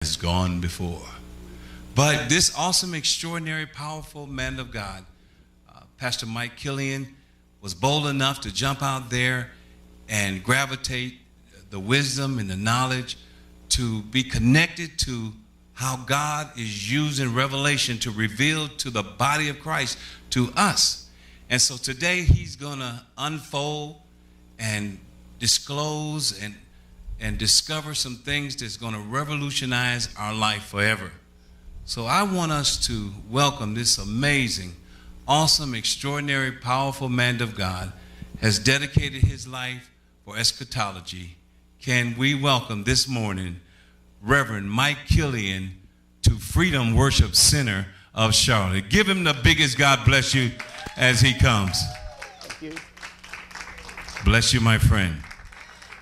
has gone before. But this awesome, extraordinary, powerful man of God, Pastor Mike Killian, was bold enough to jump out there and gravitate the wisdom and the knowledge to be connected to how God is using revelation to reveal to the body of Christ, to us. And so today he's going to unfold and disclose and discover some things that's going to revolutionize our life forever. So I want us to welcome this amazing, awesome, extraordinary, powerful man of God, has dedicated his life for eschatology. Can we welcome this morning Reverend Mike Killian to Freedom Worship Center of Charlotte? Give him the biggest God bless you as he comes. Thank you. Bless you, my friend.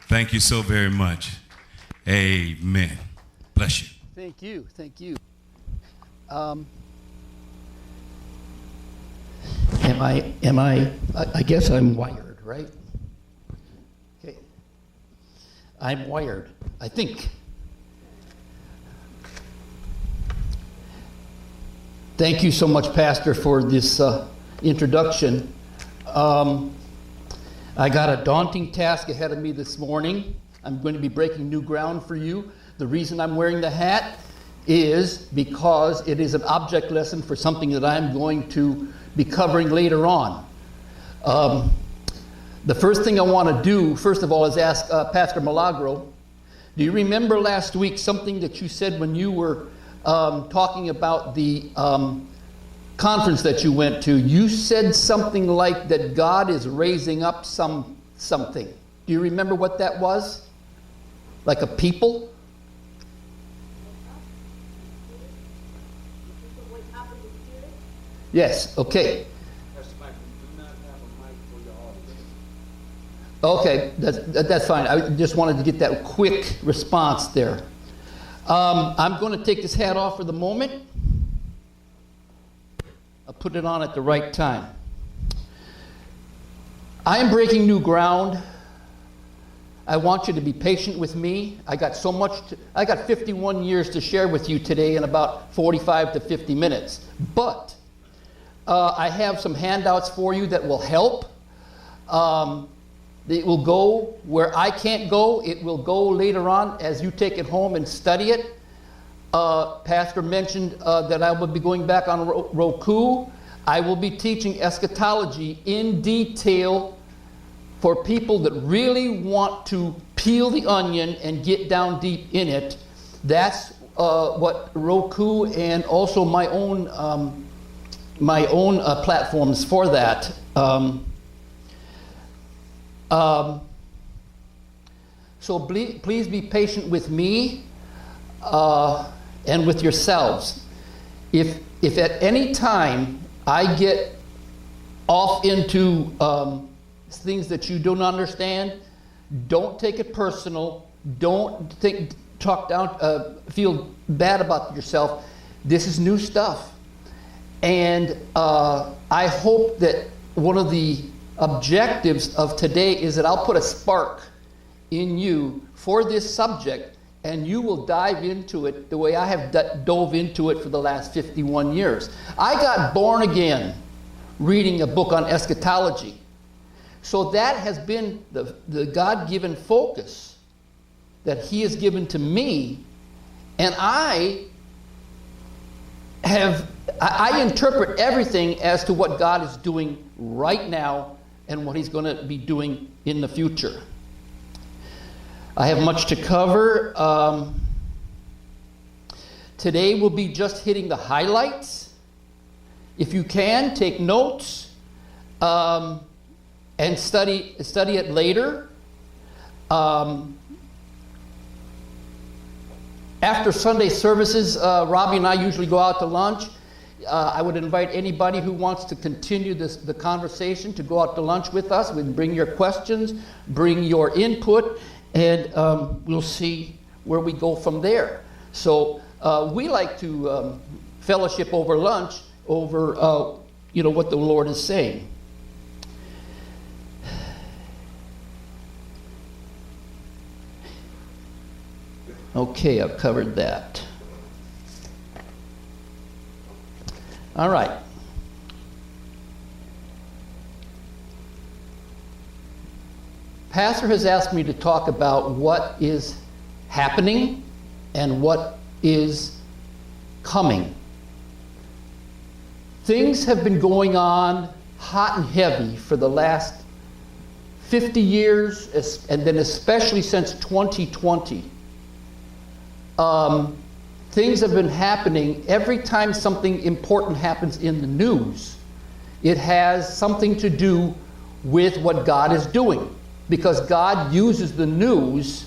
Thank you so very much. Amen. Bless you. Thank you. Thank you. I guess I'm wired, right? Okay. I'm wired, I think. Thank you so much, Pastor, for this introduction. I got a daunting task ahead of me this morning. I'm going to be breaking new ground for you. The reason I'm wearing the hat is because it is an object lesson for something that I'm going to be covering later on. The first thing I want to do, first of all, is ask Pastor Milagro, do you remember last week something that you said when you were talking about the conference that you went to? You said something like that God is raising up something. Do you remember what that was? Like a people? Yes, okay. Okay, that's fine. I just wanted to get that quick response there. I'm going to take this hat off for the moment. I'll put it on at the right time. I am breaking new ground. I want you to be patient with me. I got 51 years to share with you today in about 45 to 50 minutes. But I have some handouts for you that will help. It will go where I can't go. It will go later on as you take it home and study it. Pastor mentioned that I will be going back on Roku. I will be teaching eschatology in detail for people that really want to peel the onion and get down deep in it. That's what Roku and also my own platforms for that. So please be patient with me and with yourselves. If at any time I get off into things that you don't understand, don't take it personal. Don't feel bad about yourself. This is new stuff. And I hope that one of the objectives of today is that I'll put a spark in you for this subject, and you will dive into it the way I have dove into it for the last 51 years. I got born again reading a book on eschatology. So that has been the God-given focus that He has given to me, and I interpret everything as to what God is doing right now and what He's going to be doing in the future. I have much to cover. Today we'll be just hitting the highlights. If you can, take notes and study it later. After Sunday services, Robbie and I usually go out to lunch. I would invite anybody who wants to continue the conversation to go out to lunch with us. We can bring your questions, bring your input, and we'll see where we go from there. So we like to fellowship over lunch, over what the Lord is saying. Okay, I've covered that. All right. Pastor has asked me to talk about what is happening and what is coming. Things have been going on hot and heavy for the last 50 years, and then especially since 2020. Things have been happening. Every time something important happens in the news, it has something to do with what God is doing, because God uses the news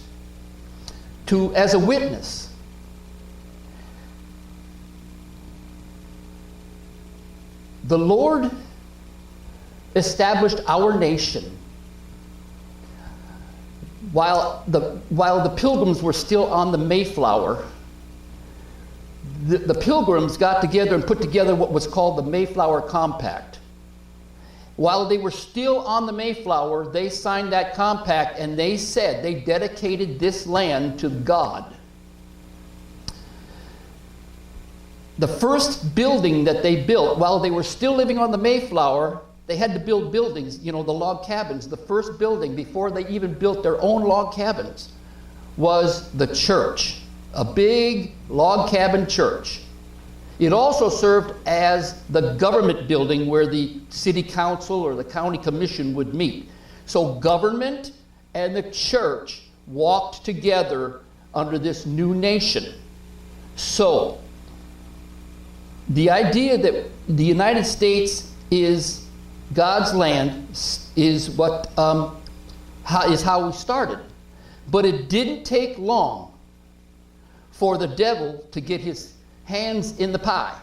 as a witness. The Lord established our nation while the Pilgrims were still on the Mayflower. The Pilgrims got together and put together what was called the Mayflower Compact. While they were still on the Mayflower, they signed that compact, and they said they dedicated this land to God. The first building that they built while they were still living on the Mayflower, they had to build buildings, the log cabins. The first building, before they even built their own log cabins, was the church. A big log cabin church. It also served as the government building where the city council or the county commission would meet. So government and the church walked together under this new nation. So the idea that the United States is God's land is how we started. But it didn't take long for the devil to get his hands in the pie.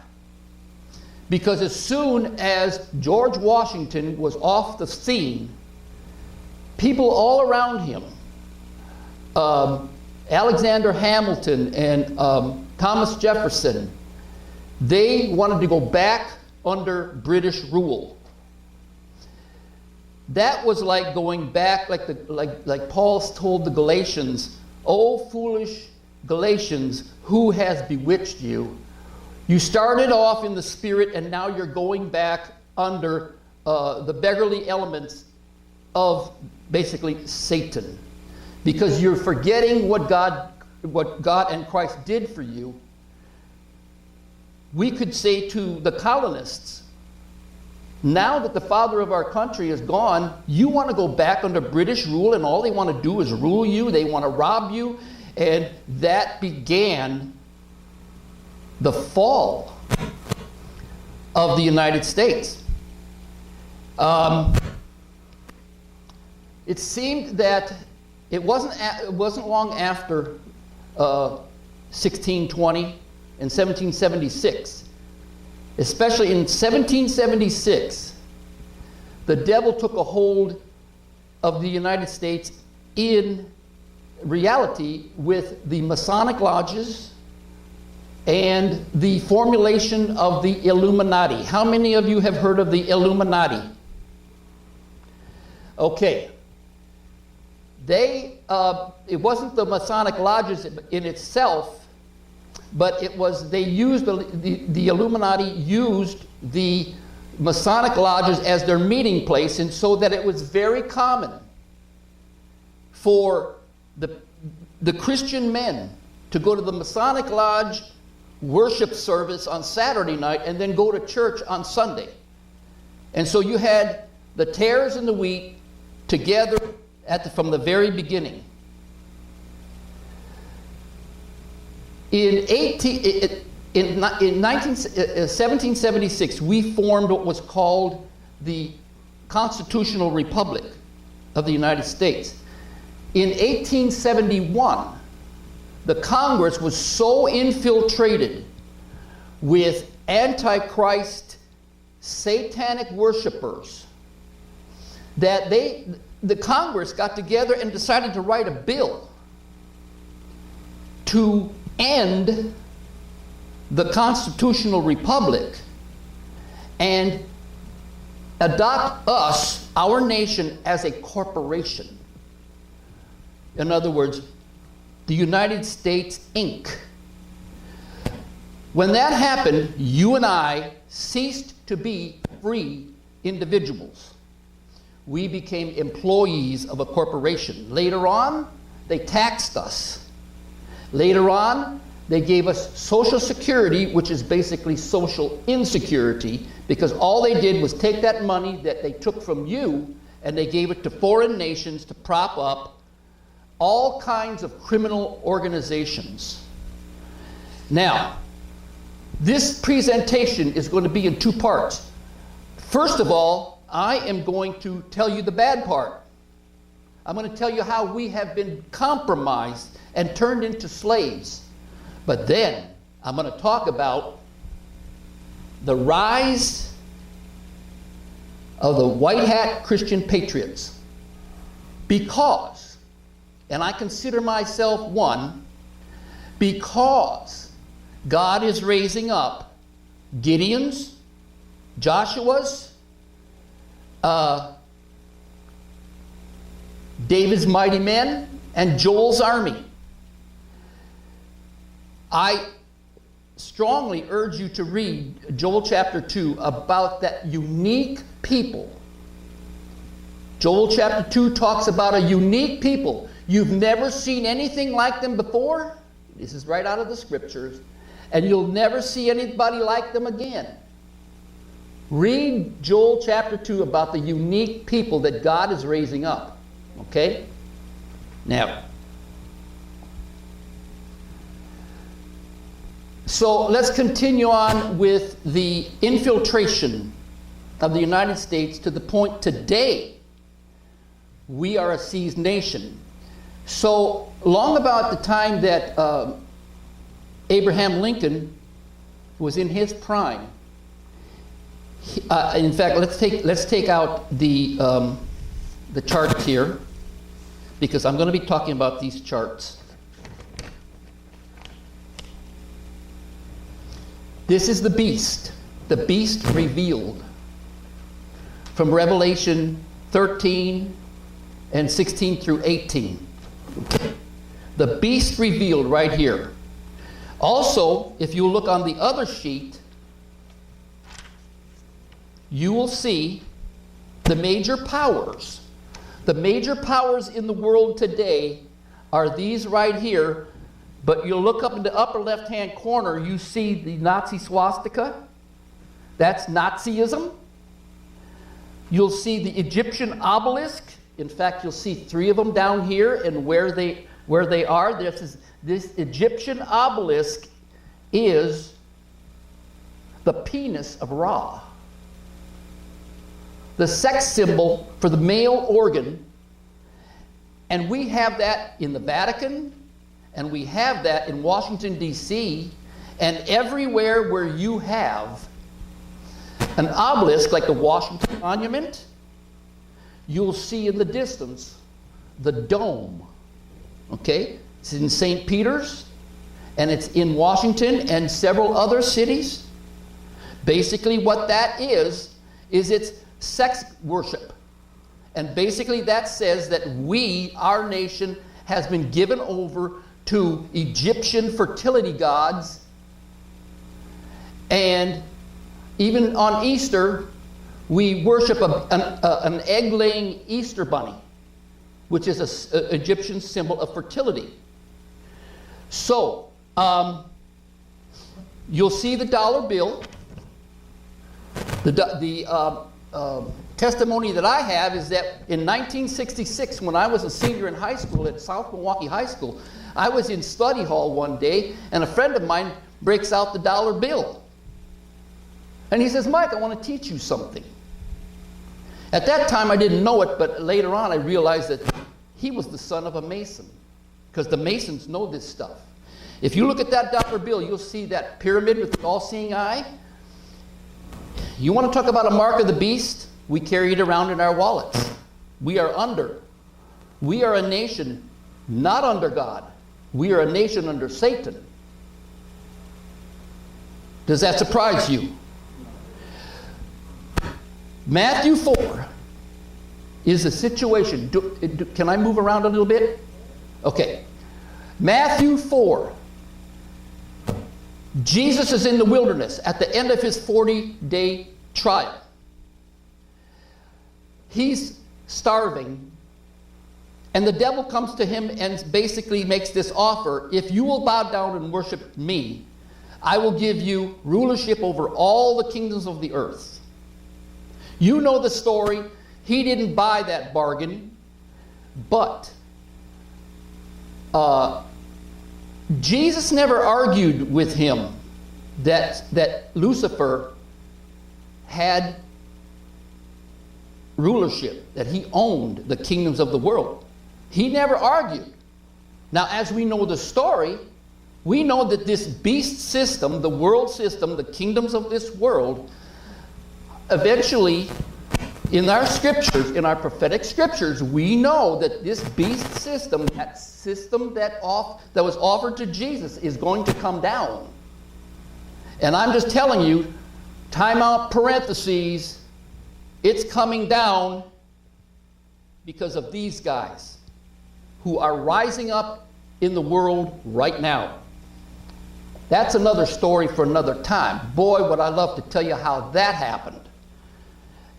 Because as soon as George Washington was off the scene, people all around him, Alexander Hamilton and Thomas Jefferson, they wanted to go back under British rule. That was like going back, like Paul told the Galatians, "O foolish Galatians, who has bewitched you? You started off in the spirit, and now you're going back under the beggarly elements of basically Satan, because you're forgetting what God and Christ did for you." We could say to the colonists, now that the father of our country is gone, you want to go back under British rule, and all they want to do is rule you. They want to rob you. And that began the fall of the United States. It seemed that it wasn't long after 1620 and 1776, especially in 1776, the devil took a hold of the United States in reality with the Masonic lodges and the formulation of the Illuminati. How many of you have heard of the Illuminati? Okay. It wasn't the Masonic lodges in itself, but the Illuminati used the Masonic lodges as their meeting place, and so that it was very common for the Christian men to go to the Masonic lodge worship service on Saturday night and then go to church on Sunday. And so you had the tares and the wheat together from the very beginning. In 1776, we formed what was called the Constitutional Republic of the United States. In 1871, the Congress was so infiltrated with Antichrist satanic worshipers that the Congress got together and decided to write a bill to end the Constitutional Republic and adopt us, our nation, as a corporation. In other words, the United States Inc. When that happened, you and I ceased to be free individuals. We became employees of a corporation. Later on, they taxed us. Later on, they gave us Social Security, which is basically social insecurity, because all they did was take that money that they took from you and they gave it to foreign nations to prop up all kinds of criminal organizations. Now, this presentation is going to be in two parts. First of all, I am going to tell you the bad part. I'm going to tell you how we have been compromised and turned into slaves. But then I'm going to talk about the rise of the white hat Christian patriots. Because, and I consider myself one, because God is raising up Gideons, Joshua's, David's mighty men, and Joel's army. I strongly urge you to read Joel chapter 2 about that unique people. Joel chapter 2 talks about a unique people. You've never seen anything like them before. This is right out of the scriptures. And you'll never see anybody like them again. Read Joel chapter 2 about the unique people that God is raising up. Okay? Now, so let's continue on with the infiltration of the United States to the point today we are a seized nation. So long about the time that Abraham Lincoln was in his prime. In fact, let's take out the charts here, because I'm going to be talking about these charts. This is the beast revealed from Revelation 13 and 16 through 18. The beast revealed right here. Also, if you look on the other sheet, you will see the major powers. The major powers in the world today are these right here. But you'll look up in the upper left-hand corner, you see the Nazi swastika. That's Nazism. You'll see the Egyptian obelisk. In fact, you'll see 3 of them down here, and where they are. This Egyptian obelisk is the penis of Ra, the sex symbol for the male organ. And we have that in the Vatican, and we have that in Washington, D.C., and everywhere where you have an obelisk like the Washington Monument, you'll see in the distance the dome. Okay? It's in St. Peter's, and it's in Washington and several other cities. Basically what that is it's sex worship. And basically that says that we, our nation, has been given over to Egyptian fertility gods. And even on Easter, we worship an egg-laying Easter bunny, which is an Egyptian symbol of fertility. So, you'll see the dollar bill. The testimony that I have is that in 1966, when I was a senior in high school at South Milwaukee High School, I was in study hall one day, and a friend of mine breaks out the dollar bill. And he says, "Mike, I want to teach you something." At that time, I didn't know it, but later on, I realized that he was the son of a Mason, because the Masons know this stuff. If you look at that dollar bill, you'll see that pyramid with the all-seeing eye. You want to talk about a mark of the beast? We carry it around in our wallets. We are a nation not under God. We are a nation under Satan. Does that surprise you? Matthew 4 is a situation. Can I move around a little bit? Okay. Matthew 4. Jesus is in the wilderness at the end of his 40-day trial. He's starving, and the devil comes to him and basically makes this offer: if you will bow down and worship me, I will give you rulership over all the kingdoms of the earth. You know the story. He didn't buy that bargain, but Jesus never argued with him that Lucifer had rulership, that he owned the kingdoms of the world. He never argued. Now, as we know the story, we know that this beast system, the world system, the kingdoms of this world, eventually, in our scriptures, in our prophetic scriptures, we know that this beast system, that system that was offered to Jesus, is going to come down. And I'm just telling you, time out, parentheses, it's coming down because of these guys who are rising up in the world right now. That's another story for another time. Boy, would I love to tell you how that happened.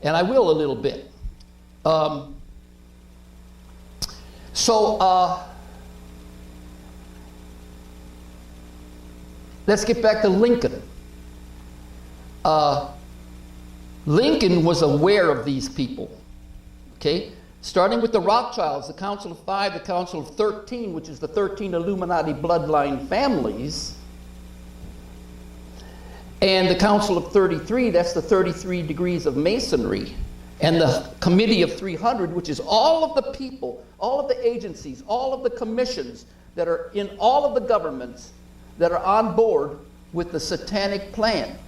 And I will a little bit. Let's get back to Lincoln. Lincoln was aware of these people. Okay? Starting with the Rothschilds, the Council of Five, the Council of 13, which is the 13 Illuminati bloodline families. And the Council of 33, that's the 33 degrees of Masonry. And the Committee of 300, which is all of the people, all of the agencies, all of the commissions that are in all of the governments that are on board with the satanic plan.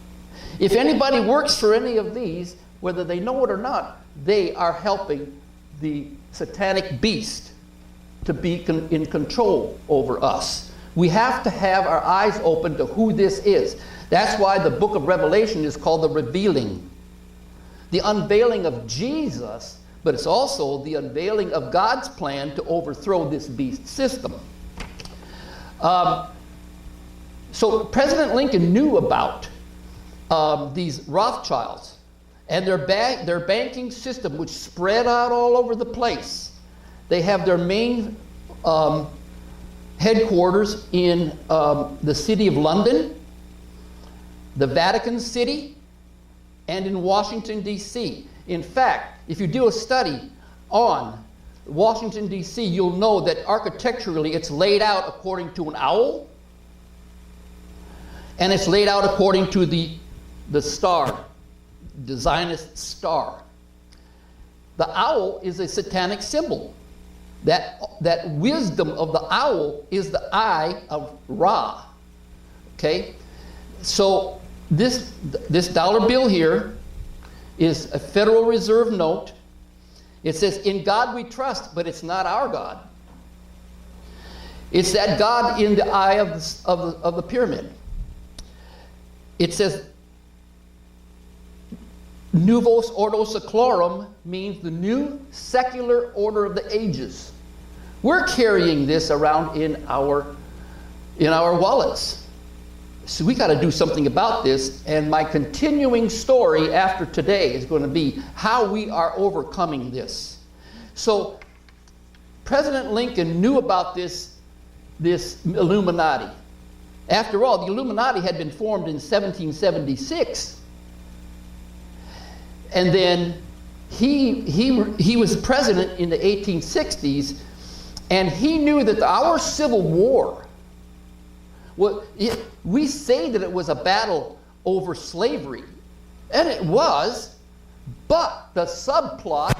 If anybody works for any of these, whether they know it or not, they are helping the satanic beast to be in control over us. We have to have our eyes open to who this is. That's why the book of Revelation is called the revealing. The unveiling of Jesus, but it's also the unveiling of God's plan to overthrow this beast system. So President Lincoln knew about these Rothschilds and their banking system, which spread out all over the place. They have their main headquarters in the city of London, the Vatican City, and in Washington, D.C. In fact, if you do a study on Washington, D.C., you'll know that architecturally it's laid out according to an owl, and it's laid out according to the star, the Zionist star. The owl is a satanic symbol. That wisdom of the owl is the eye of Ra. Okay? So this dollar bill here is a Federal Reserve note. It says, "In God we trust," but it's not our God. It's that God in the eye of the pyramid. It says, "Novus Ordo Seclorum" means the new secular order of the ages. We're carrying this around in our wallets. So we got to do something about this, and my continuing story after today is going to be how we are overcoming this. So President Lincoln knew about this Illuminati. After all, the Illuminati had been formed in 1776. And then he was president in the 1860s, and he knew that our Civil War, we say that it was a battle over slavery, and it was, but the subplot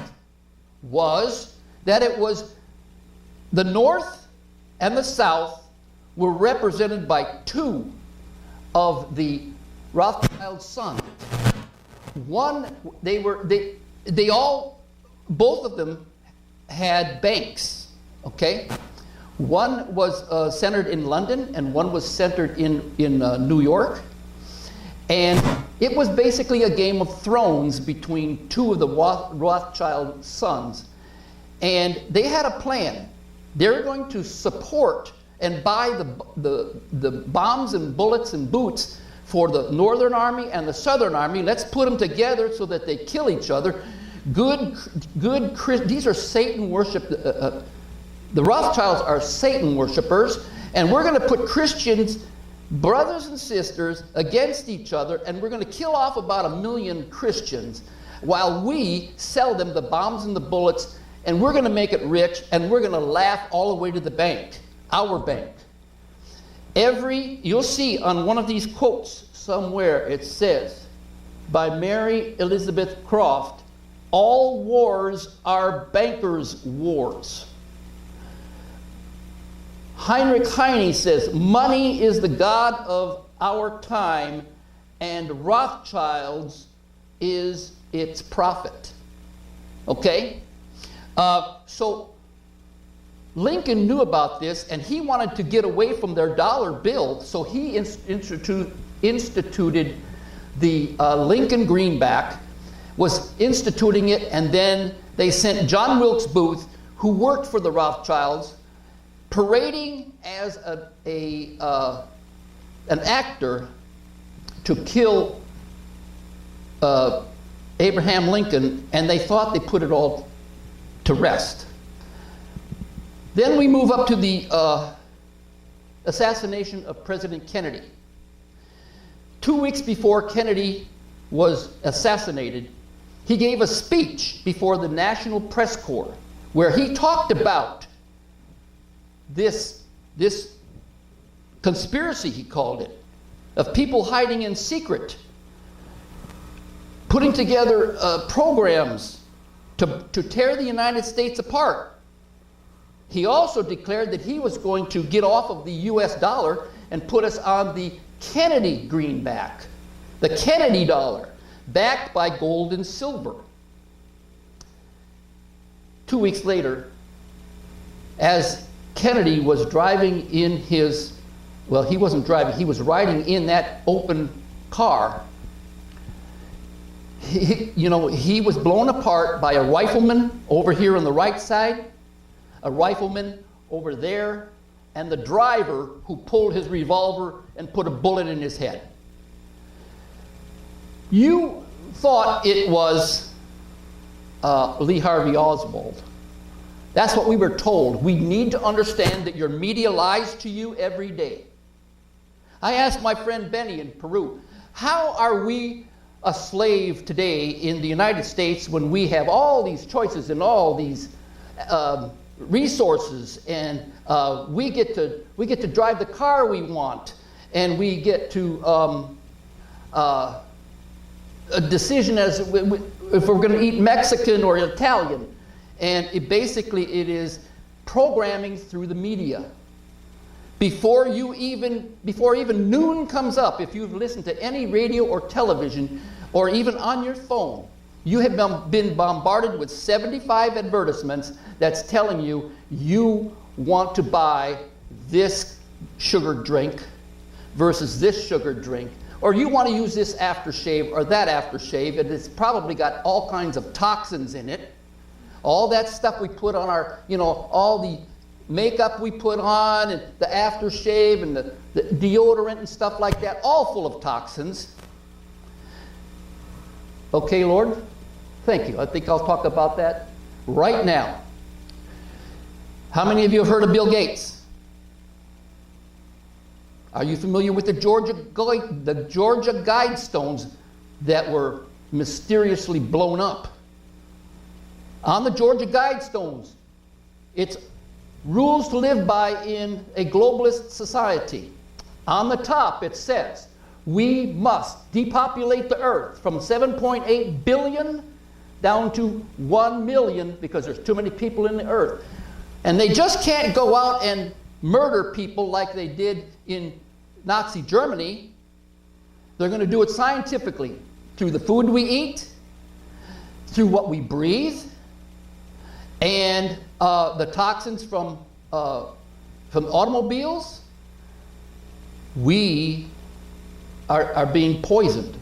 was that it was the North and the South were represented by two of the Rothschild sons. One, both of them had banks, okay? One was centered in London, and one was centered in New York. And it was basically a Game of Thrones between two of the Rothschild sons. And they had a plan. They were going to support and buy the bombs and bullets and boots for the Northern Army and the Southern Army. Let's put them together so that they kill each other. These are Satan worship. The Rothschilds are Satan worshipers, and we're going to put Christians, brothers and sisters, against each other, and we're going to kill off about 1 million Christians while we sell them the bombs and the bullets, and we're going to make it rich, and we're going to laugh all the way to the bank, our bank. You'll see on one of these quotes somewhere, it says, by Mary Elizabeth Croft, all wars are bankers' wars. Heinrich Heine says, money is the god of our time, and Rothschilds is its prophet. Okay? So Lincoln knew about this, and he wanted to get away from their dollar bill, so he instituted the Lincoln Greenback, was instituting it, and then they sent John Wilkes Booth, who worked for the Rothschilds, parading as an actor to kill Abraham Lincoln, and they thought they put it all to rest. Then we move up to the assassination of President Kennedy. 2 weeks before Kennedy was assassinated, he gave a speech before the National Press Corps where he talked about this conspiracy, he called it, of people hiding in secret, putting together programs to tear the United States apart. He also declared that he was going to get off of the US dollar and put us on the Kennedy greenback, the Kennedy dollar, backed by gold and silver. 2 weeks later, as Kennedy was driving in his, well, he wasn't driving, he was riding in that open car, he was blown apart by a rifleman over here on the right side, a rifleman over there, and the driver who pulled his revolver and put a bullet in his head. You thought it was Lee Harvey Oswald. That's what we were told. We need to understand that your media lies to you every day. I asked my friend Benny in Peru, how are we a slave today in the United States when we have all these choices and all these resources, and we get to drive the car we want, and we get to a decision as if we're going to eat Mexican or Italian, and it is programming through the media. Before even noon comes up, if you've listened to any radio or television, or even on your phone, you have been bombarded with 75 advertisements that's telling you you want to buy this sugar drink versus this sugar drink, or you want to use this aftershave or that aftershave, and it's probably got all kinds of toxins in it. All that stuff we put on our, all the makeup we put on, and the aftershave, and the deodorant and stuff like that, all full of toxins. Okay, Lord? Thank you. I think I'll talk about that right now. How many of you have heard of Bill Gates? Are you familiar with the Georgia Guidestones that were mysteriously blown up? On the Georgia Guidestones, it's rules to live by in a globalist society. On the top it says, we must depopulate the earth from 7.8 billion down to 1 million because there's too many people in the earth. And they just can't go out and murder people like they did in Nazi Germany. They're going to do it scientifically through the food we eat, through what we breathe, and the toxins from automobiles. We are being poisoned.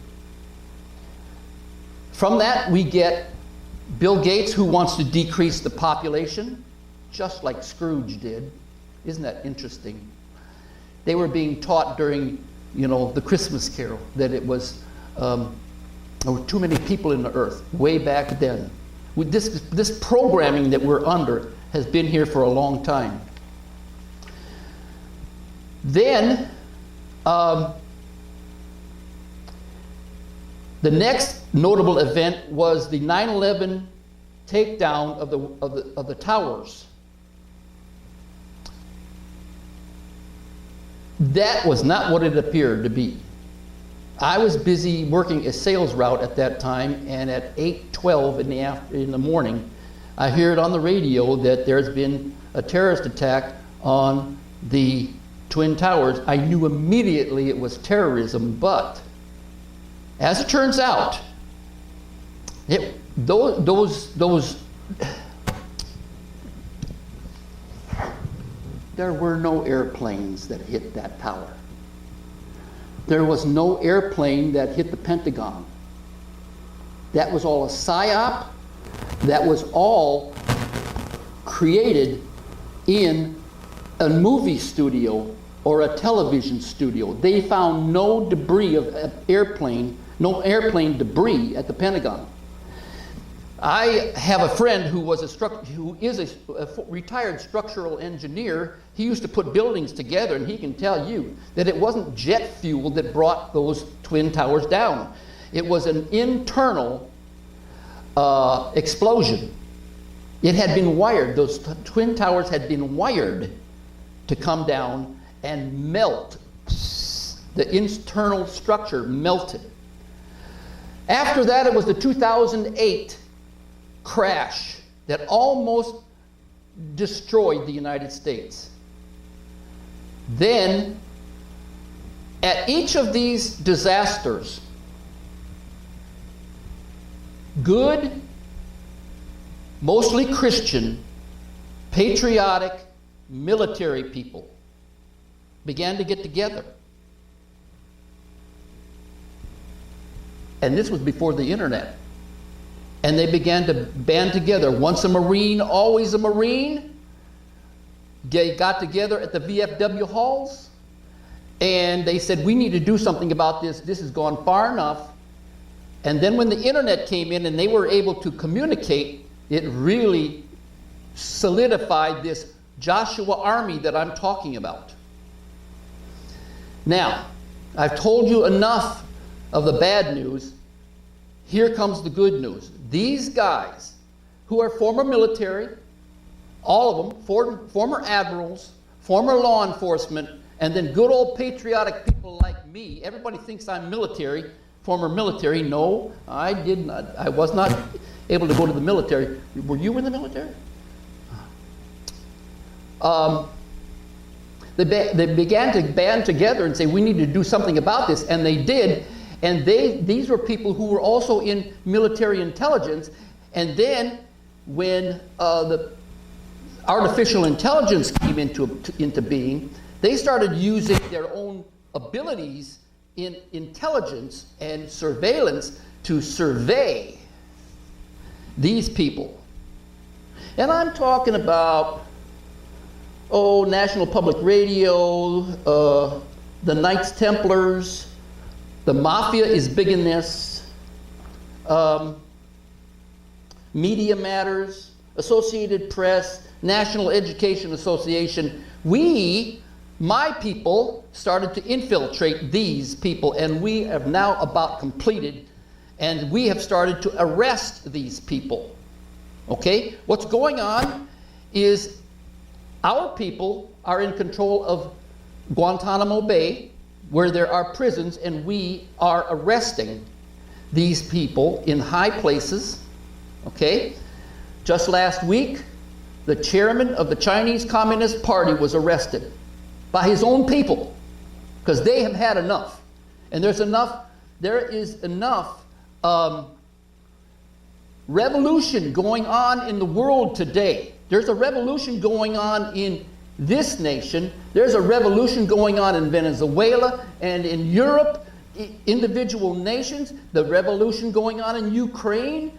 From that, we get Bill Gates, who wants to decrease the population, just like Scrooge did. Isn't that interesting? They were being taught during, the Christmas Carol that it was, there were too many people in the earth way back then. This programming that we're under has been here for a long time. Then, the next notable event was the 9/11 takedown of the towers. That was not what it appeared to be. I was busy working a sales route at that time, and at 8:12 in the morning, I heard on the radio that there's been a terrorist attack on the Twin Towers. I knew immediately it was terrorism, but as it turns out, there were no airplanes that hit that tower. There was no airplane that hit the Pentagon. That was all a psyop. That was all created in a movie studio or a television studio. They found no debris of no airplane debris at the Pentagon. I have a friend who is a retired structural engineer. He used to put buildings together, and he can tell you that it wasn't jet fuel that brought those Twin Towers down. It was an internal explosion. It had been wired. Those Twin Towers had been wired to come down and melt. The internal structure melted. After that, it was the 2008 crash that almost destroyed the United States. Then, at each of these disasters, good, mostly Christian, patriotic, military people began to get together. And this was before the internet. And they began to band together. Once a Marine, always a Marine. They got together at the VFW halls, and they said, we need to do something about this. This has gone far enough. And then when the internet came in and they were able to communicate, it really solidified this Joshua army that I'm talking about. Now, I've told you enough of the bad news. Here comes the good news. These guys, who are former military, all of them, former admirals, former law enforcement, and then good old patriotic people like me. Everybody thinks I'm military, former military. No, I did not. I was not able to go to the military. Were you in the military? They began to band together and say, we need to do something about this, and they did. And these were people who were also in military intelligence. And then when the artificial intelligence came into being, they started using their own abilities in intelligence and surveillance to survey these people. And I'm talking about, National Public Radio, the Knights Templars. The mafia is big in this. Media Matters, Associated Press, National Education Association. My people, started to infiltrate these people, and we have now about completed, and we have started to arrest these people. Okay? What's going on is our people are in control of Guantanamo Bay, where there are prisons, and we are arresting these people in high places. Okay? Just last week, the chairman of the Chinese Communist Party was arrested by his own people because they have had enough. And there is enough revolution going on in the world today. There's a revolution going on in this nation. There's a revolution going on in Venezuela and in Europe, individual nations. The revolution going on in Ukraine,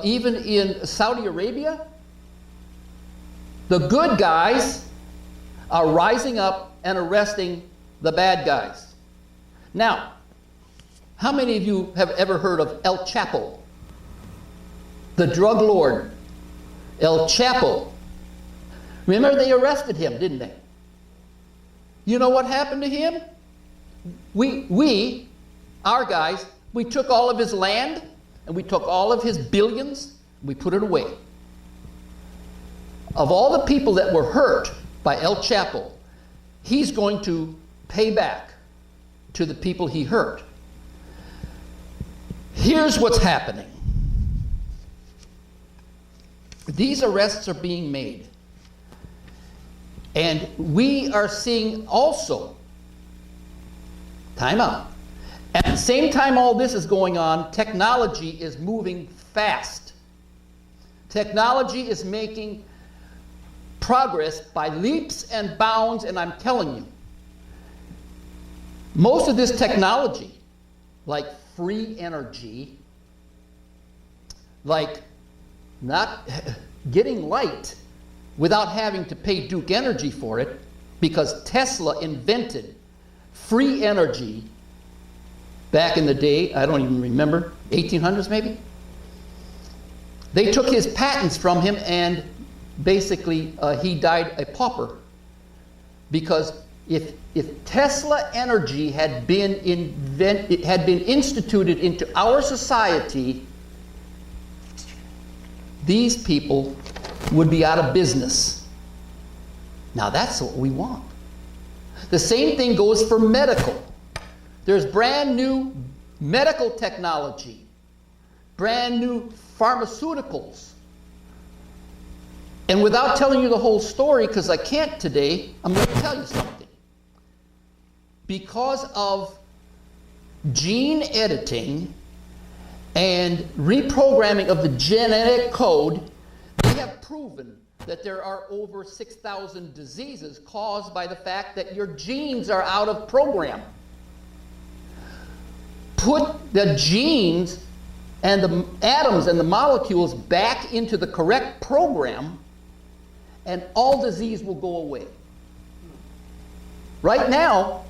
even in Saudi Arabia. The good guys are rising up and arresting the bad guys. Now, how many of you have ever heard of El Chapo, the drug lord? El Chapo. Remember, they arrested him, didn't they? You know what happened to him? Our guys, we took all of his land and we took all of his billions, we put it away. Of all the people that were hurt by El Chapo, he's going to pay back to the people he hurt. Here's what's happening. These arrests are being made. And we are seeing also, time out. At the same time all this is going on, technology is moving fast. Technology is making progress by leaps and bounds, and I'm telling you, most of this technology, like free energy, like not getting light without having to pay Duke Energy for it, because Tesla invented free energy back in the day, I don't even remember, 1800s maybe? They took his patents from him, and basically he died a pauper. Because if Tesla energy had been instituted into our society, these people would be out of business. Now that's what we want. The same thing goes for medical. There's brand new medical technology, brand new pharmaceuticals. And without telling you the whole story, because I can't today, I'm going to tell you something. Because of gene editing and reprogramming of the genetic code, they have proven that there are over 6,000 diseases caused by the fact that your genes are out of program. Put the genes and the atoms and the molecules back into the correct program, and all disease will go away. Right now,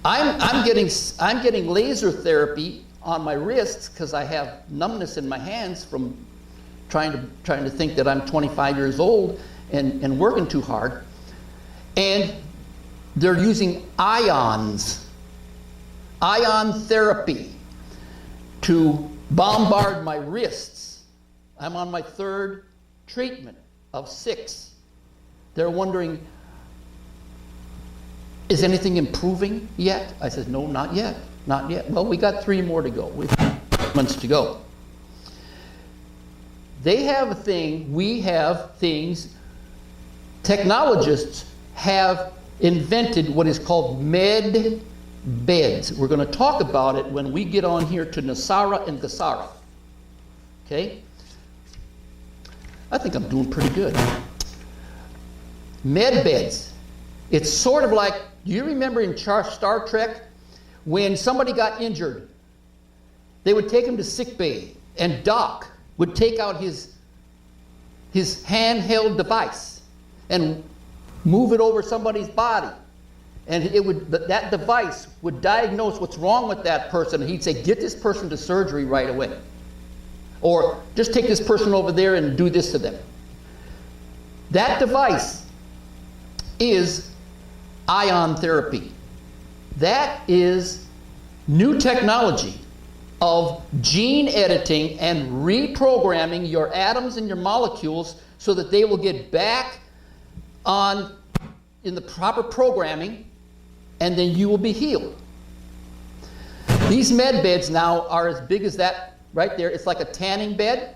I'm getting laser therapy on my wrists because I have numbness in my hands from trying to think that I'm 25 years old and working too hard. And they're using ion therapy to bombard my wrists. I'm on my third treatment of 6. They're wondering, is anything improving yet? I said, no, not yet, not yet. Well, we got 3 more to go. We have months to go. They have a thing, we have things. Technologists have invented what is called med beds. We're going to talk about it when we get on here to Nasara and Gasara. Okay? I think I'm doing pretty good. Med beds. It's sort of like, do you remember in Star Trek when somebody got injured? They would take him to sick bay, and Doc would take out his handheld device and move it over somebody's body. And that device would diagnose what's wrong with that person. And he'd say, get this person to surgery right away. Or just take this person over there and do this to them. That device is ion therapy. That is new technology of gene editing and reprogramming your atoms and your molecules so that they will get back on in the proper programming, and then you will be healed. These med beds now are as big as that right there. It's like a tanning bed.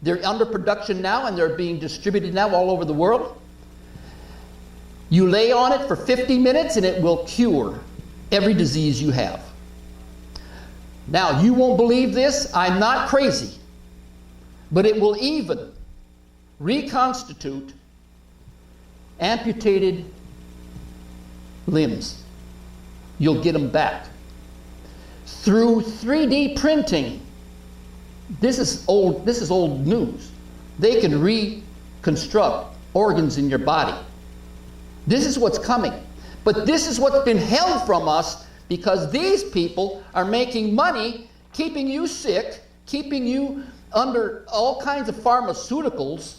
They're under production now, and they're being distributed now all over the world. You lay on it for 50 minutes and it will cure every disease you have. Now, you won't believe this. I'm not crazy. But it will even reconstitute amputated limbs. You'll get them back. Through 3D printing, this is old news. They can reconstruct organs in your body. This is what's coming. But this is what's been held from us because these people are making money, keeping you sick, keeping you under all kinds of pharmaceuticals.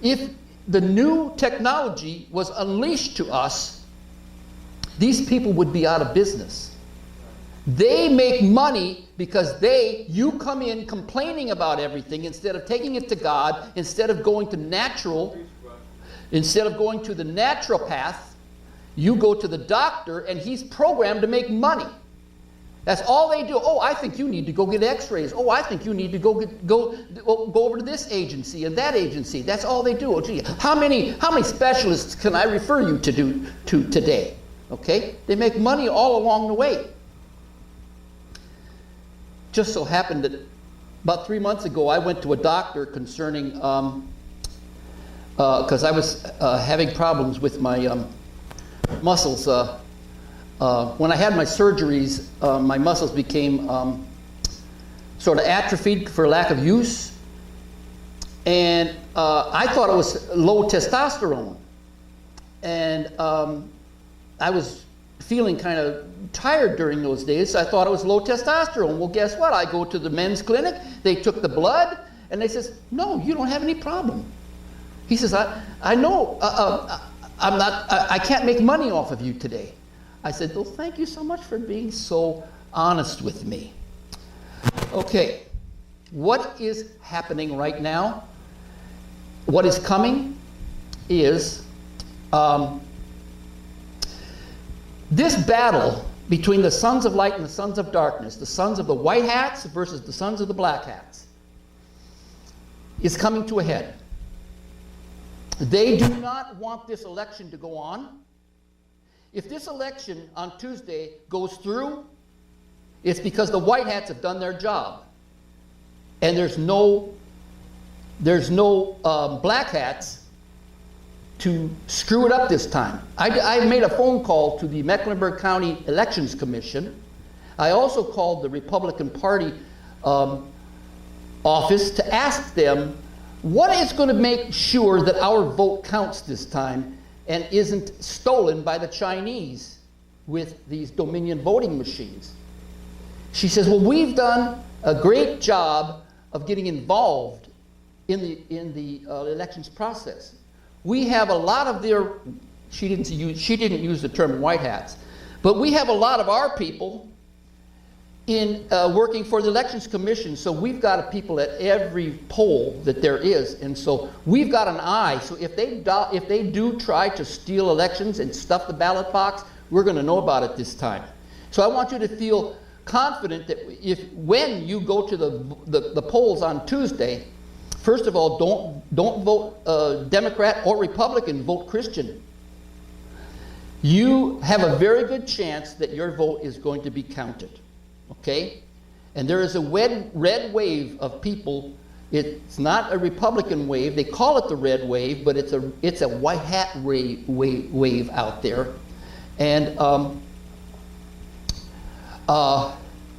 If the new technology was unleashed to us, these people would be out of business. They make money because you come in complaining about everything instead of taking it to God, instead of going to the naturopath, you go to the doctor and he's programmed to make money. That's all they do. Oh, I think you need to go get x-rays. Oh, I think you need to go over to this agency and that agency. That's all they do. Oh, gee, how many specialists can I refer you to today? Okay? They make money all along the way. Just so happened that about 3 months ago, I went to a doctor concerning, because I was having problems with my muscles. When I had my surgeries, my muscles became sort of atrophied for lack of use. And I thought it was low testosterone. And I was feeling kind of tired during those days, so I thought it was low testosterone. Well, guess what? I go to the men's clinic, they took the blood, and they says, no, you don't have any problem. He says, I know, I can't make money off of you today. I said, well, thank you so much for being so honest with me. Okay, what is happening right now? What is coming is this battle between the sons of light and the sons of darkness, the sons of the white hats versus the sons of the black hats, is coming to a head. They do not want this election to go on. If this election on Tuesday goes through, it's because the white hats have done their job. And there's no black hats to screw it up this time. I made a phone call to the Mecklenburg County Elections Commission. I also called the Republican Party office to ask them what is going to make sure that our vote counts this time and isn't stolen by the Chinese with these Dominion voting machines. She says, well, we've done a great job of getting involved in the elections process. We have a lot of their, she didn't use the term white hats, but we have a lot of our people in working for the Elections Commission, so we've got people at every poll that there is, and so we've got an eye. So if they do try to steal elections and stuff the ballot box, we're going to know about it this time. So I want you to feel confident that when you go to the polls on Tuesday, first of all, don't vote Democrat or Republican, vote Christian. You have a very good chance that your vote is going to be counted. Okay? And there is a red wave of people. It's not a Republican wave. They call it the red wave, but it's a white hat wave out there. And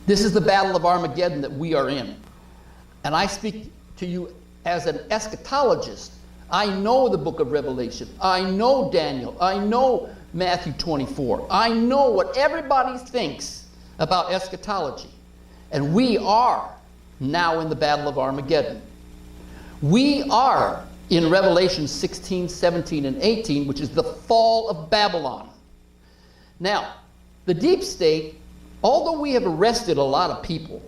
this is the battle of Armageddon that we are in. And I speak to you as an eschatologist. I know the book of Revelation. I know Daniel. I know Matthew 24. I know what everybody thinks about eschatology. And we are now in the battle of Armageddon. We are in Revelation 16, 17, and 18, which is the fall of Babylon. Now, the deep state, although we have arrested a lot of people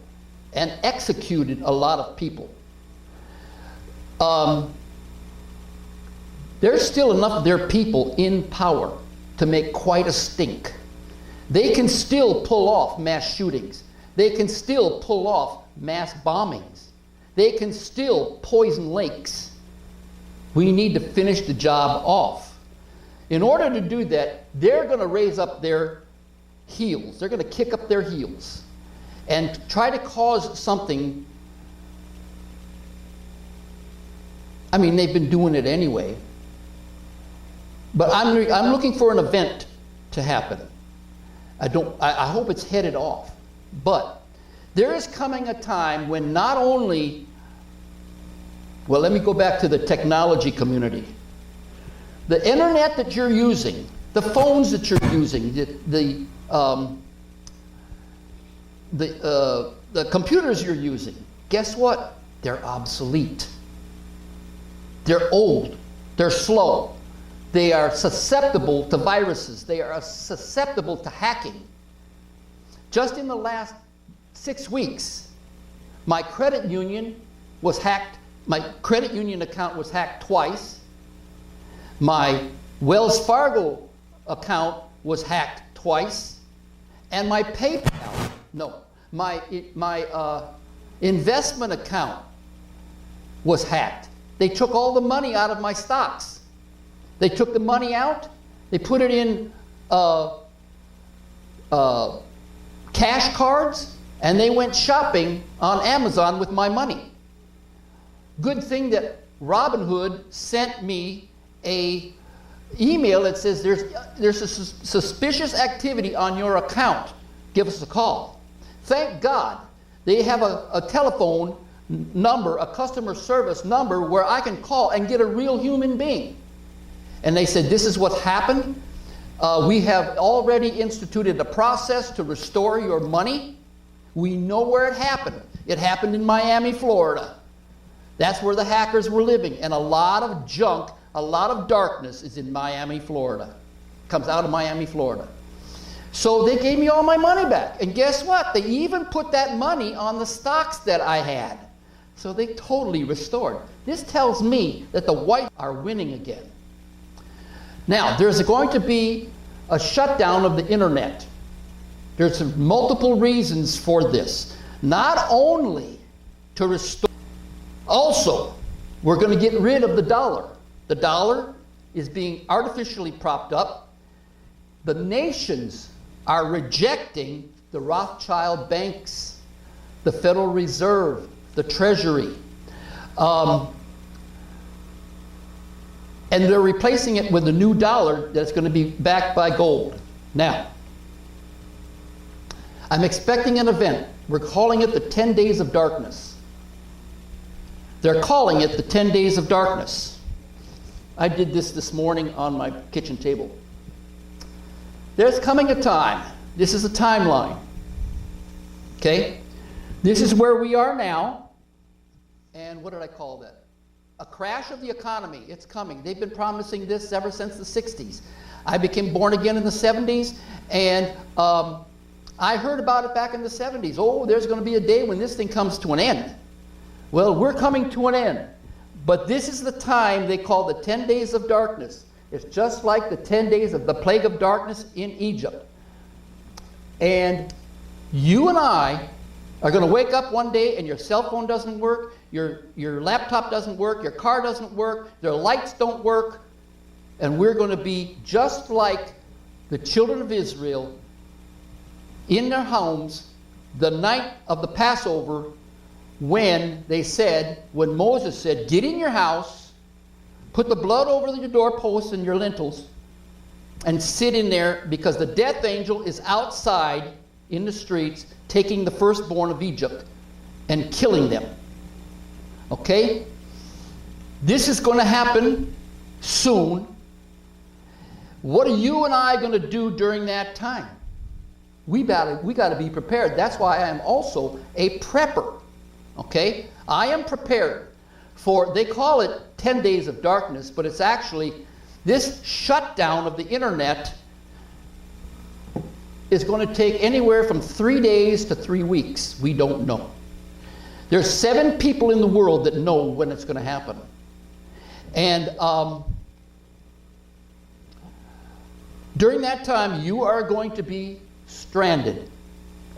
and executed a lot of people, there's still enough of their people in power to make quite a stink. They can still pull off mass shootings. They can still pull off mass bombings. They can still poison lakes. We need to finish the job off. In order to do that, they're going to raise up their heels. They're going to kick up their heels and try to cause something. I mean, they've been doing it anyway. But I'm looking for an event to happen. I hope it's headed off. But there is coming a time when not only, well, let me go back to the technology community. The internet that you're using, the phones that you're using, the computers you're using, guess what? They're obsolete. They're old. They're slow. They are susceptible to viruses. They are susceptible to hacking. Just in the last 6 weeks, my credit union was hacked. My credit union account was hacked twice. My Wells Fargo account was hacked twice. And my PayPal, my investment account was hacked. They took all the money out of my stocks. They took the money out, they put it in cash cards, and they went shopping on Amazon with my money. Good thing that Robinhood sent me a email that says there's a suspicious activity on your account. Give us a call. Thank God they have a telephone number, a customer service number where I can call and get a real human being. And they said, this is what happened. We have already instituted a process to restore your money. We know where it happened. It happened in Miami, Florida. That's where the hackers were living. And a lot of junk, a lot of darkness is in Miami, Florida. Comes out of Miami, Florida. So they gave me all my money back. And guess what? They even put that money on the stocks that I had. So they totally restored. This tells me that the whites are winning again. Now, there's going to be a shutdown of the internet. There's multiple reasons for this. Not only to restore, also, we're going to get rid of the dollar. The dollar is being artificially propped up. The nations are rejecting the Rothschild banks, the Federal Reserve, the Treasury. And they're replacing it with a new dollar that's going to be backed by gold. Now, I'm expecting an event. We're calling it the 10 Days of Darkness. They're calling it the 10 Days of Darkness. I did this morning on my kitchen table. There's coming a time. This is a timeline. Okay? This is where we are now. And what did I call that? A crash of the economy. It's coming. They've been promising this ever since the 60s. I became born again in the 70s, and I heard about it back in the 70s. Oh, there's going to be a day when this thing comes to an end. Well, we're coming to an end. But this is the time they call the 10 Days of Darkness. It's just like the 10 days of the plague of darkness in Egypt. And you and I are going to wake up one day and your cell phone doesn't work, your laptop doesn't work, your car doesn't work, their lights don't work, and we're going to be just like the children of Israel in their homes the night of the Passover when Moses said, get in your house, put the blood over your doorposts and your lintels, and sit in there because the death angel is outside in the streets taking the firstborn of Egypt and killing them. Okay? This is going to happen soon. What are you and I going to do during that time? We got to be prepared. That's why I am also a prepper. Okay? I am prepared for, they call it 10 days of darkness, but it's actually this shutdown of the internet is going to take anywhere from 3 days to 3 weeks. We don't know. There's 7 people in the world that know when it's going to happen. And during that time, you are going to be stranded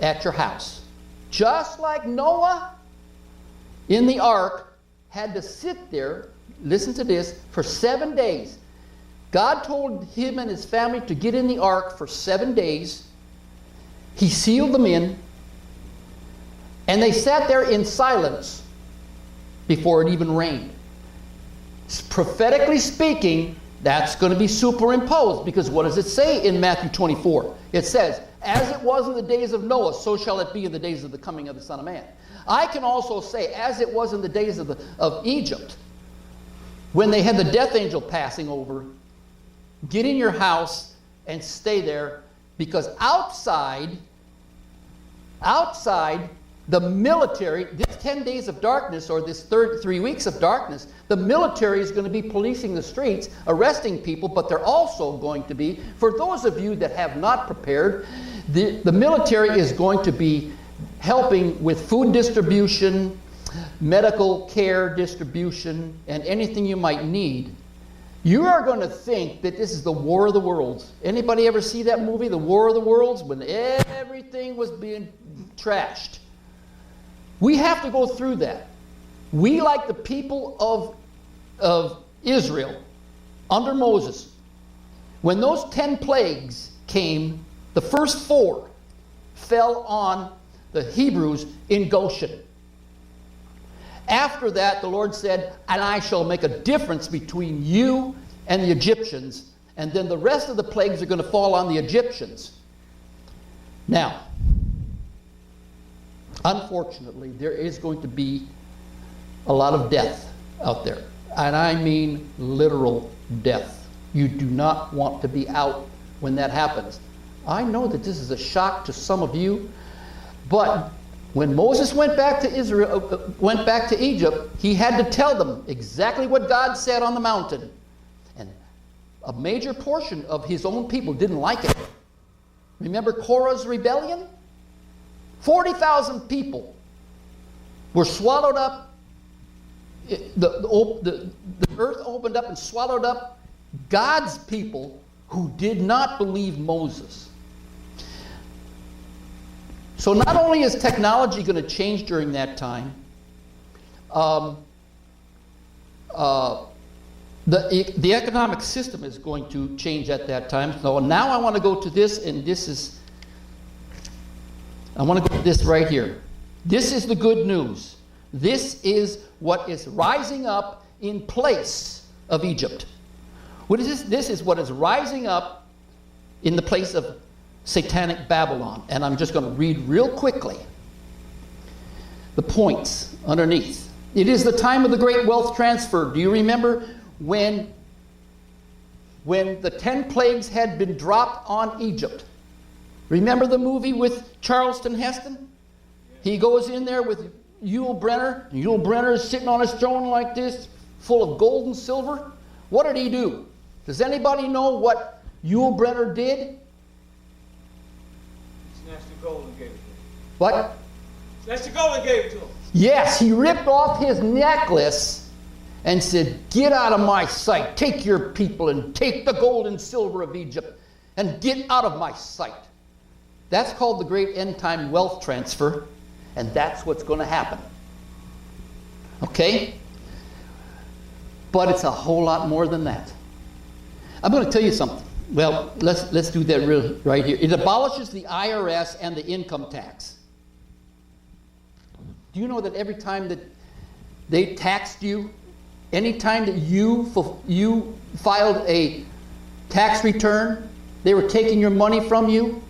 at your house. Just like Noah in the ark had to sit there, listen to this, for 7 days. God told him and his family to get in the ark for 7 days. He sealed them in, and they sat there in silence before it even rained. Prophetically speaking, that's going to be superimposed, because what does it say in Matthew 24? It says, as it was in the days of Noah, so shall it be in the days of the coming of the Son of Man. I can also say, as it was in the days of Egypt, when they had the death angel passing over get in your house and stay there, because outside, the military, this 10 days of darkness, or this 3 weeks of darkness, the military is going to be policing the streets, arresting people, but they're also going to be, for those of you that have not prepared, the military is going to be helping with food distribution, medical care distribution, and anything you might need. You are going to think that this is the War of the Worlds. Anybody ever see that movie, The War of the Worlds, when everything was being trashed? We have to go through that. We, like the people of Israel under Moses, when those 10 plagues came, the first 4 fell on the Hebrews in Goshen. After that, the Lord said, and I shall make a difference between you and the Egyptians, and then the rest of the plagues are going to fall on the Egyptians. Now, unfortunately, there is going to be a lot of death out there. And I mean literal death. You do not want to be out when that happens. I know that this is a shock to some of you, but when Moses went back to Egypt, he had to tell them exactly what God said on the mountain. And a major portion of his own people didn't like it. Remember Korah's rebellion? 40,000 people were swallowed up. The earth opened up and swallowed up God's people who did not believe Moses. So not only is technology going to change during that time, the economic system is going to change at that time. So now I want to go to this, and I want to go to this right here. This is the good news. This is what is rising up in place of Egypt. What is this? This is what is rising up in the place of satanic Babylon. And I'm just going to read real quickly the points underneath. It is the time of the great wealth transfer. Do you remember when the 10 plagues had been dropped on Egypt? Remember the movie with Charlton Heston? He goes in there with Yul Brynner. Yul Brynner is sitting on his throne like this, full of gold and silver. What did he do? Does anybody know what Yul Brynner did? Snatched the gold and gave it to him. What? Snatched the gold and gave it to him. Yes, he ripped off his necklace and said, "Get out of my sight. Take your people and take the gold and silver of Egypt and get out of my sight." That's called the great end time wealth transfer, and that's what's going to happen. Okay? But it's a whole lot more than that. I'm going to tell you something. Well, let's do that right here. It abolishes the IRS and the income tax. Do you know that every time that they taxed you, any time that you filed a tax return, they were taking your money from you?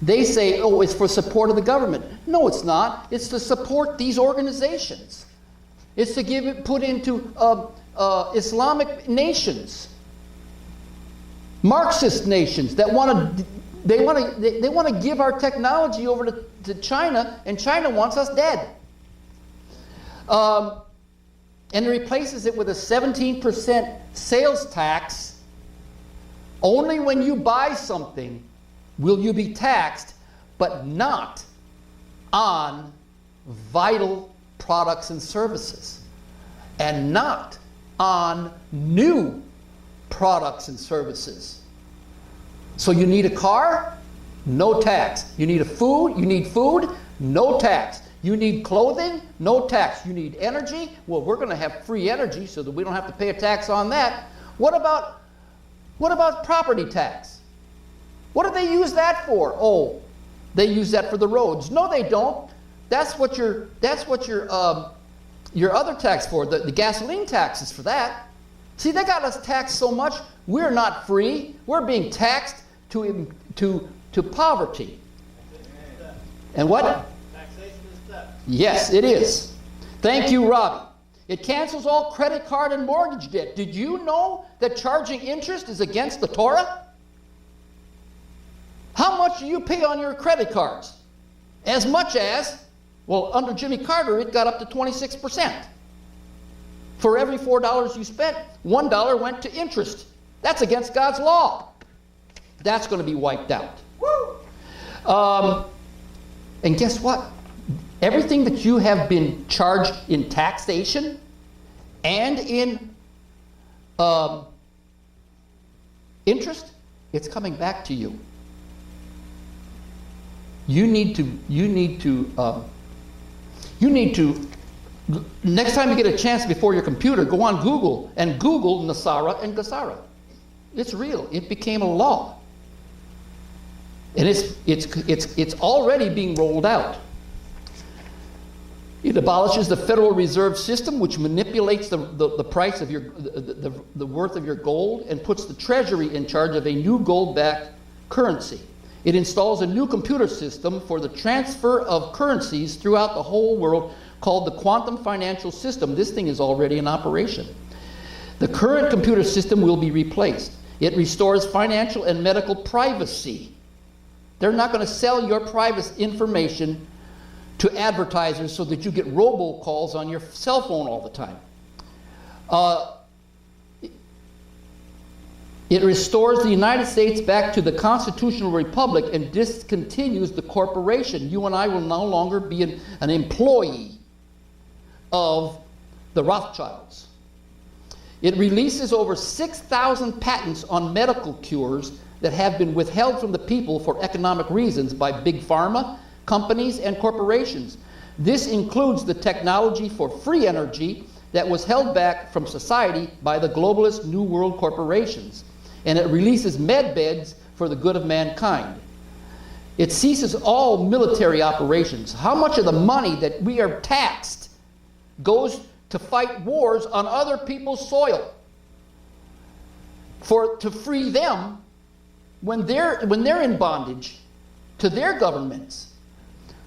They say, oh, it's for support of the government. No, it's not. It's to support these organizations. It's to put into Islamic nations, Marxist nations that want to give our technology over to China, and China wants us dead. And it replaces it with a 17% sales tax. Only when you buy something will you be taxed, but not on vital products and services, and not on new products and services. So you need a car? No tax. You need food? No tax. You need clothing? No tax. You need energy? Well, we're going to have free energy so that we don't have to pay a tax on that. What about property tax? What do they use that for? Oh, they use that for the roads. No, they don't. That's what your other tax for. The gasoline tax is for that. See, they got us taxed so much, we're not free. We're being taxed to poverty. And what? Taxation is theft. Yes, it is. Thank you, Robbie. It cancels all credit card and mortgage debt. Did you know that charging interest is against the Torah? How much do you pay on your credit cards? As much as, well, under Jimmy Carter, it got up to 26%. For every $4 you spent, $1 went to interest. That's against God's law. That's going to be wiped out. And guess what? Everything that you have been charged in taxation and in interest, it's coming back to you. You need to, next time you get a chance before your computer, go on Google and Google Nasara and Gassara. It's real. It became a law. And it's already being rolled out. It abolishes the Federal Reserve System, which manipulates the price of the worth of your gold and puts the Treasury in charge of a new gold-backed currency. It installs a new computer system for the transfer of currencies throughout the whole world called the quantum financial system. This thing is already in operation. The current computer system will be replaced. It restores financial and medical privacy. They're not going to sell your private information to advertisers so that you get robocalls on your cell phone all the time. It restores the United States back to the constitutional republic and discontinues the corporation. You and I will no longer be an employee of the Rothschilds. It releases over 6,000 patents on medical cures that have been withheld from the people for economic reasons by big pharma, companies, and corporations. This includes the technology for free energy that was held back from society by the globalist New World corporations. And it releases med beds for the good of mankind. It ceases all military operations. How much of the money that we are taxed goes to fight wars on other people's soil to free them when they're in bondage to their governments?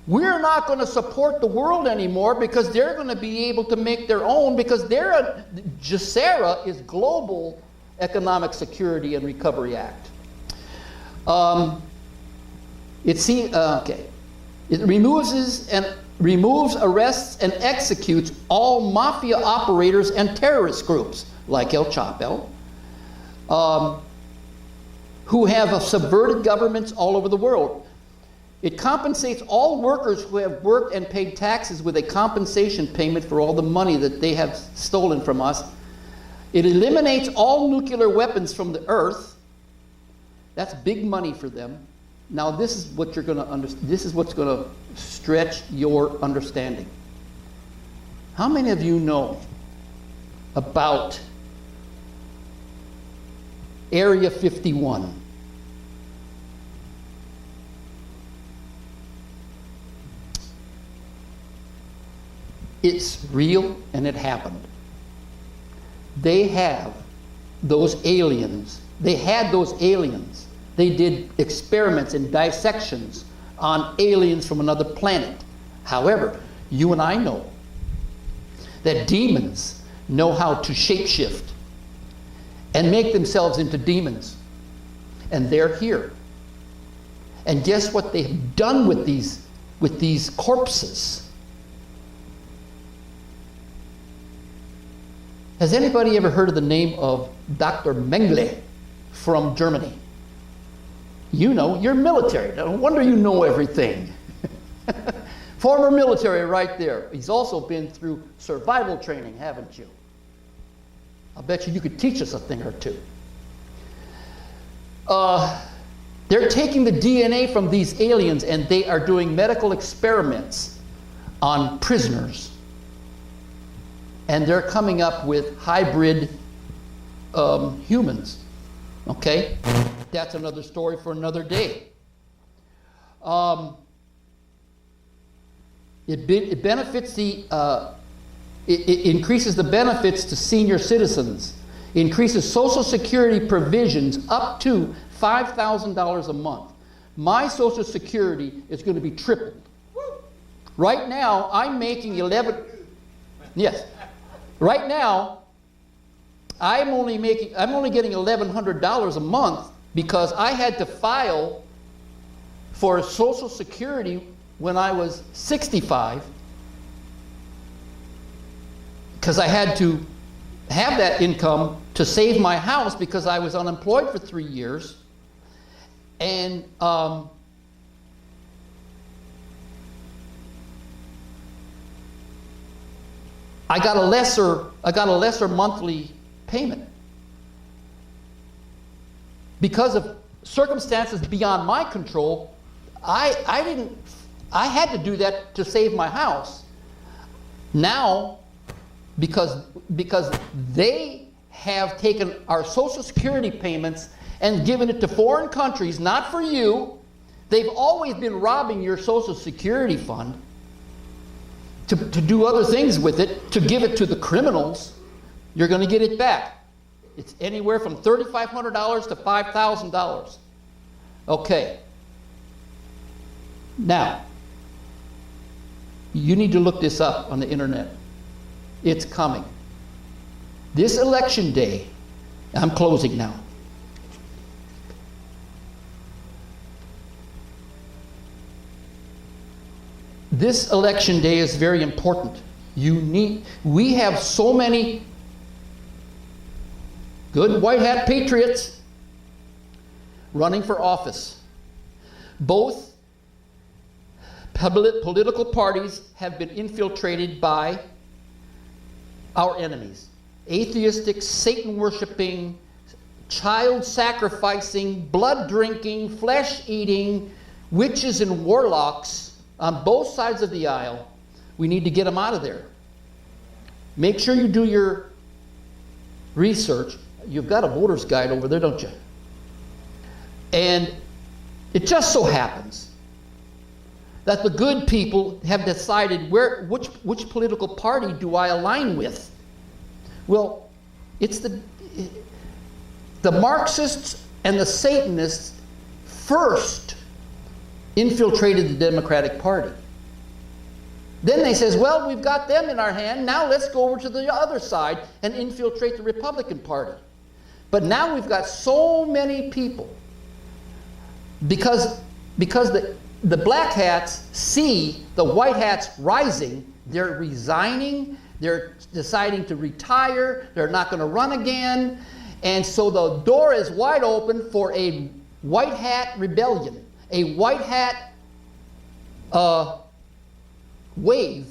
We're not going to support the world anymore because they're going to be able to make their own, because GESARA is Global Economic Security and Recovery Act. It removes, arrests, and executes all mafia operators and terrorist groups like El Chapo, who have subverted governments all over the world. It compensates all workers who have worked and paid taxes with a compensation payment for all the money that they have stolen from us. It eliminates all nuclear weapons from the earth. That's big money for them. Now this is what you're going to understand. This is what's going to stretch your understanding. How many of you know about Area 51? It's real and it happened. They have those aliens. They had those aliens. They did experiments and dissections on aliens from another planet. However, you and I know that demons know how to shapeshift and make themselves into demons. And they're here. And guess what they've done with these corpses? Has anybody ever heard of the name of Dr. Mengele from Germany? You know, you're military. No wonder you know everything. Former military right there. He's also been through survival training, haven't you? I'll bet you could teach us a thing or two. They're taking the DNA from these aliens and they are doing medical experiments on prisoners. And they're coming up with hybrid humans. Okay? That's another story for another day. It benefits it increases the benefits to senior citizens. It increases Social Security provisions up to $5,000 a month. My Social Security is going to be tripled. Right now, I'm making 11. Yes. Right now, I'm only getting $1,100 a month because I had to file for Social Security when I was 65, because I had to have that income to save my house because I was unemployed for 3 years. And I got a lesser monthly payment because of circumstances beyond my control. I had to do that to save my house. Now, because they have taken our Social Security payments and given it to foreign countries, not for you. They've always been robbing your Social Security fund to do other things with it, to give it to the criminals. You're going to get it back. It's anywhere from $3,500 to $5,000. Okay. Now, you need to look this up on the internet. It's coming. This election day, I'm closing now. This election day is very important. We have so many good white hat patriots running for office. Both political parties have been infiltrated by our enemies. Atheistic, Satan-worshiping, child-sacrificing, blood-drinking, flesh-eating witches and warlocks on both sides of the aisle. We need to get them out of there. Make sure you do your research. You've got a voter's guide over there, don't you? And it just so happens that the good people have decided which political party do I align with. Well, it's the Marxists and the Satanists first infiltrated the Democratic Party. Then they says, well, we've got them in our hand. Now let's go over to the other side and infiltrate the Republican Party. But now we've got so many people because the black hats see the white hats rising. They're resigning. They're deciding to retire. They're not going to run again. And so the door is wide open for a white hat rebellion, a white hat wave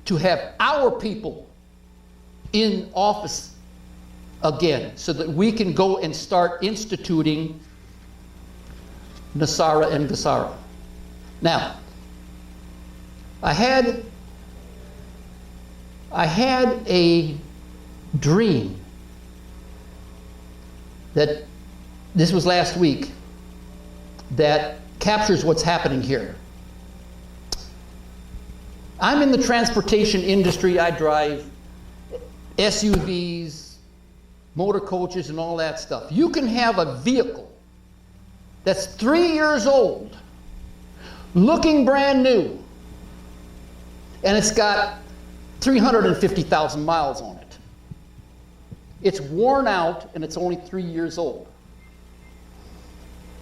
to have our people in office again so that we can go and start instituting Nasara and Gassara. Now, I had a dream that this was last week that captures what's happening here. I'm in the transportation industry. I drive SUVs, motor coaches, and all that stuff. You can have a vehicle that's 3 years old, looking brand new, and it's got 350,000 miles on it. It's worn out, and it's only 3 years old.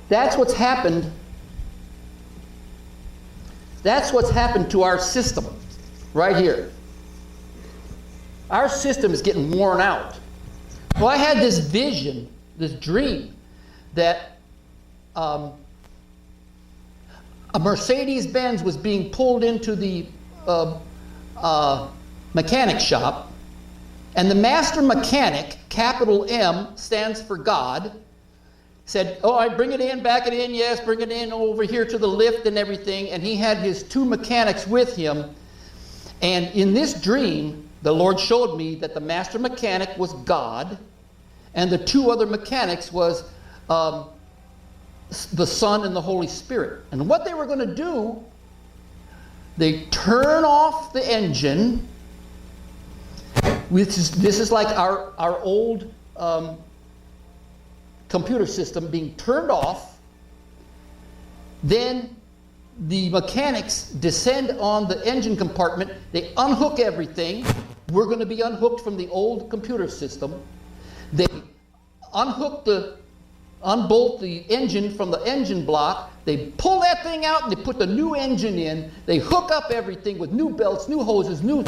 That's what's happened. That's what's happened to our system right here. Our system is getting worn out. Well, I had this vision, this dream, that a Mercedes-Benz was being pulled into the mechanic shop, and the master mechanic, capital M, stands for God, said, oh, I bring it in, back it in, yes, bring it in over here to the lift and everything. And he had his two mechanics with him. And in this dream, the Lord showed me that the master mechanic was God, and the two other mechanics was the Son and the Holy Spirit. And what they were going to do, they turn off the engine. This is like our old computer system being turned off. Then the mechanics descend on the engine compartment. They unhook everything. We're going to be unhooked from the old computer system. They unbolt the engine from the engine block. They pull that thing out and they put the new engine in. They hook up everything with new belts, new hoses, new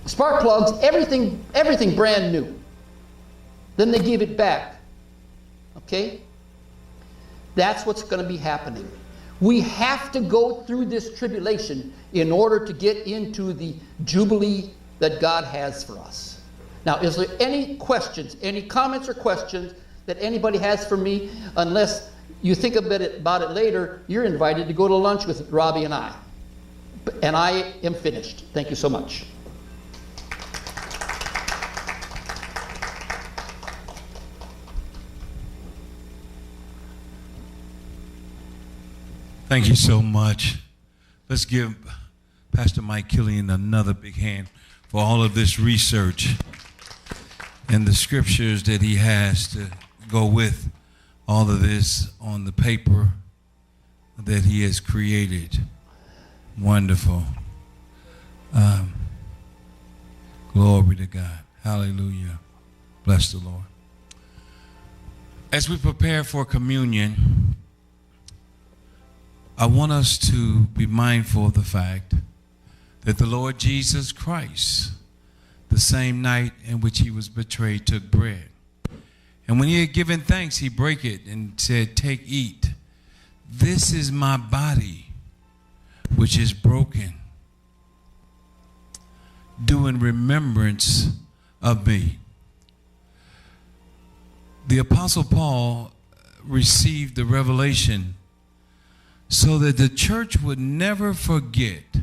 spark plugs, everything brand new. Then they give it back. Okay? That's what's going to be happening. We have to go through this tribulation in order to get into the jubilee that God has for us. Now, is there any questions, any comments or questions that anybody has for me? Unless you think about it later, you're invited to go to lunch with Robbie and I. And I am finished. Thank you so much. Thank you so much. Let's give Pastor Mike Killian another big hand for all of this research and the scriptures that he has to go with all of this on the paper that he has created. Wonderful. Glory to God. Hallelujah. Bless the Lord. As we prepare for communion, I want us to be mindful of the fact that the Lord Jesus Christ, the same night in which he was betrayed, took bread. And when he had given thanks, he brake it and said, "Take, eat. This is my body, which is broken. Do in remembrance of me." The Apostle Paul received the revelation so that the church would never forget